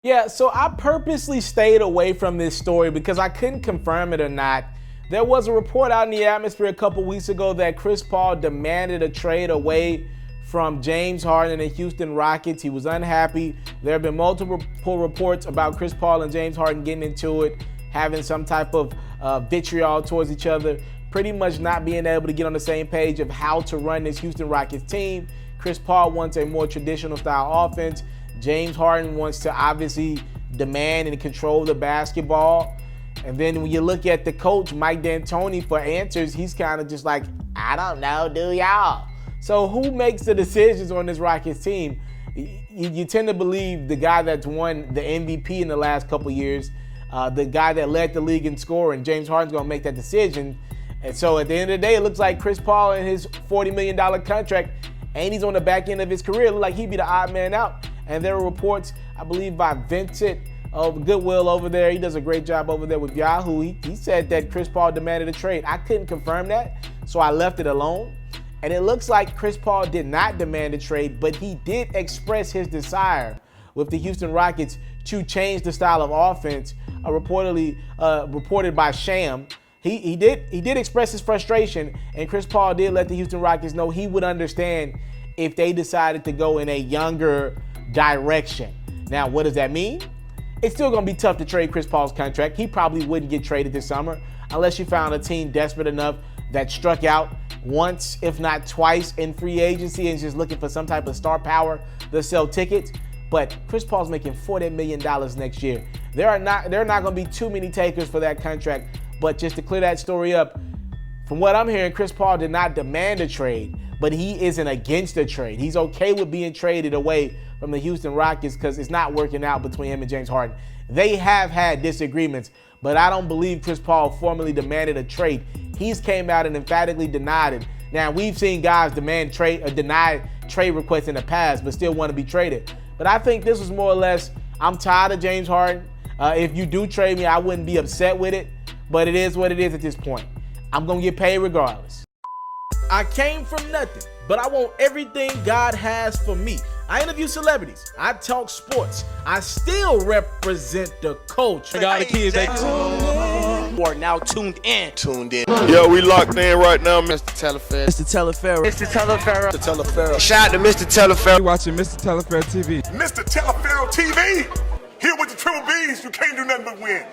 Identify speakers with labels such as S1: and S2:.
S1: Yeah, so I purposely stayed away from this story because I couldn't confirm it or not. There was a report out in the atmosphere a couple weeks ago that Chris Paul demanded a trade away from James Harden and the Houston Rockets. He was unhappy. There have been multiple reports about Chris Paul and James Harden getting into it, having some type of vitriol towards each other, pretty much not being able to get on the same page of how to run this Houston Rockets team. Chris Paul wants a more traditional style offense. James Harden wants to obviously demand and control the basketball. And then when you look at the coach, Mike D'Antoni, for answers, he's kind of just like, I don't know, do y'all? So who makes the decisions on this Rockets team? You tend to believe the guy that's won the MVP in the last couple years, the guy that led the league in scoring, James Harden's going to make that decision. And so at the end of the day, it looks like Chris Paul and his $40 million contract, and he's on the back end of his career, it looks like he'd be the odd man out. And there were reports, I believe, by Vincent of Goodwill over there. He does a great job over there with Yahoo. He said that Chris Paul demanded a trade. I couldn't confirm that, so I left it alone. And it looks like Chris Paul did not demand a trade, but he did express his desire with the Houston Rockets to change the style of offense, reported by Sham. He did express his frustration, and Chris Paul did let the Houston Rockets know he would understand if they decided to go in a younger direction. Now, what does that mean? It's still going to be tough to trade Chris Paul's contract. He probably wouldn't get traded this summer unless you found a team desperate enough that struck out once, if not twice, in free agency and just looking for some type of star power to sell tickets. But Chris Paul's making $40 million next year. There are not going to be too many takers for that contract. But just to clear that story up, from what I'm hearing, Chris Paul did not demand a trade, but he isn't against a trade. He's okay with being traded away from the Houston Rockets because it's not working out between him and James Harden. They have had disagreements, but I don't believe Chris Paul formally demanded a trade. He's came out and emphatically denied it. Now, we've seen guys deny trade requests in the past, but still want to be traded. But I think this was more or less, I'm tired of James Harden. If you do trade me, I wouldn't be upset with it, but it is what it is at this point. I'm going to get paid regardless. I came from nothing, but I want everything God has for me. I interview celebrities. I talk sports. I still represent the culture.
S2: You are now tuned in.
S3: Yeah, we locked in right now,
S2: Mr.Taliaferro.
S4: Mr.Taliaferro.
S2: Mr.Taliaferro.
S3: Mr.
S4: Shout out to Mr.Taliaferro.
S5: You're watching Mr.Taliaferro TV.
S3: Mr. Taliaferro TV. Here with the triple B's, you can't do nothing but win.